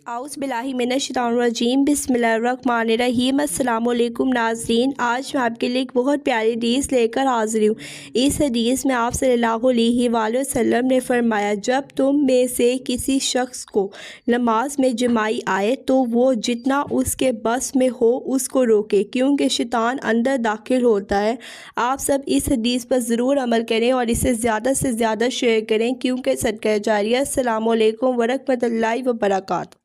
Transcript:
आउज़ बिल्लाहि मिनश्शैतानिर्रजीम बिस्मिल्लाहिर्रहमानिर्रहीम अस्सलाम वालेकुम नाज़रीन। आज मैं आपके लिए एक बहुत प्यारी हदीस लेकर हाज़िर हूँ। इस हदीस में आप सल्लल्लाहु अलैहि वसल्लम ने फरमाया, जब तुम में से किसी शख्स को नमाज में जमाई आए तो वो जितना उसके बस में हो उसको रोके, क्योंकि शैतान अंदर दाखिल होता है। आप सब इस हदीस पर ज़रूर अमल करें और इसे ज़्यादा से ज़्यादा शेयर करें, क्योंकि सदका जारिया। अस्सलामु अलैकुम वरहमतुल्लाहि वबरकातुहू।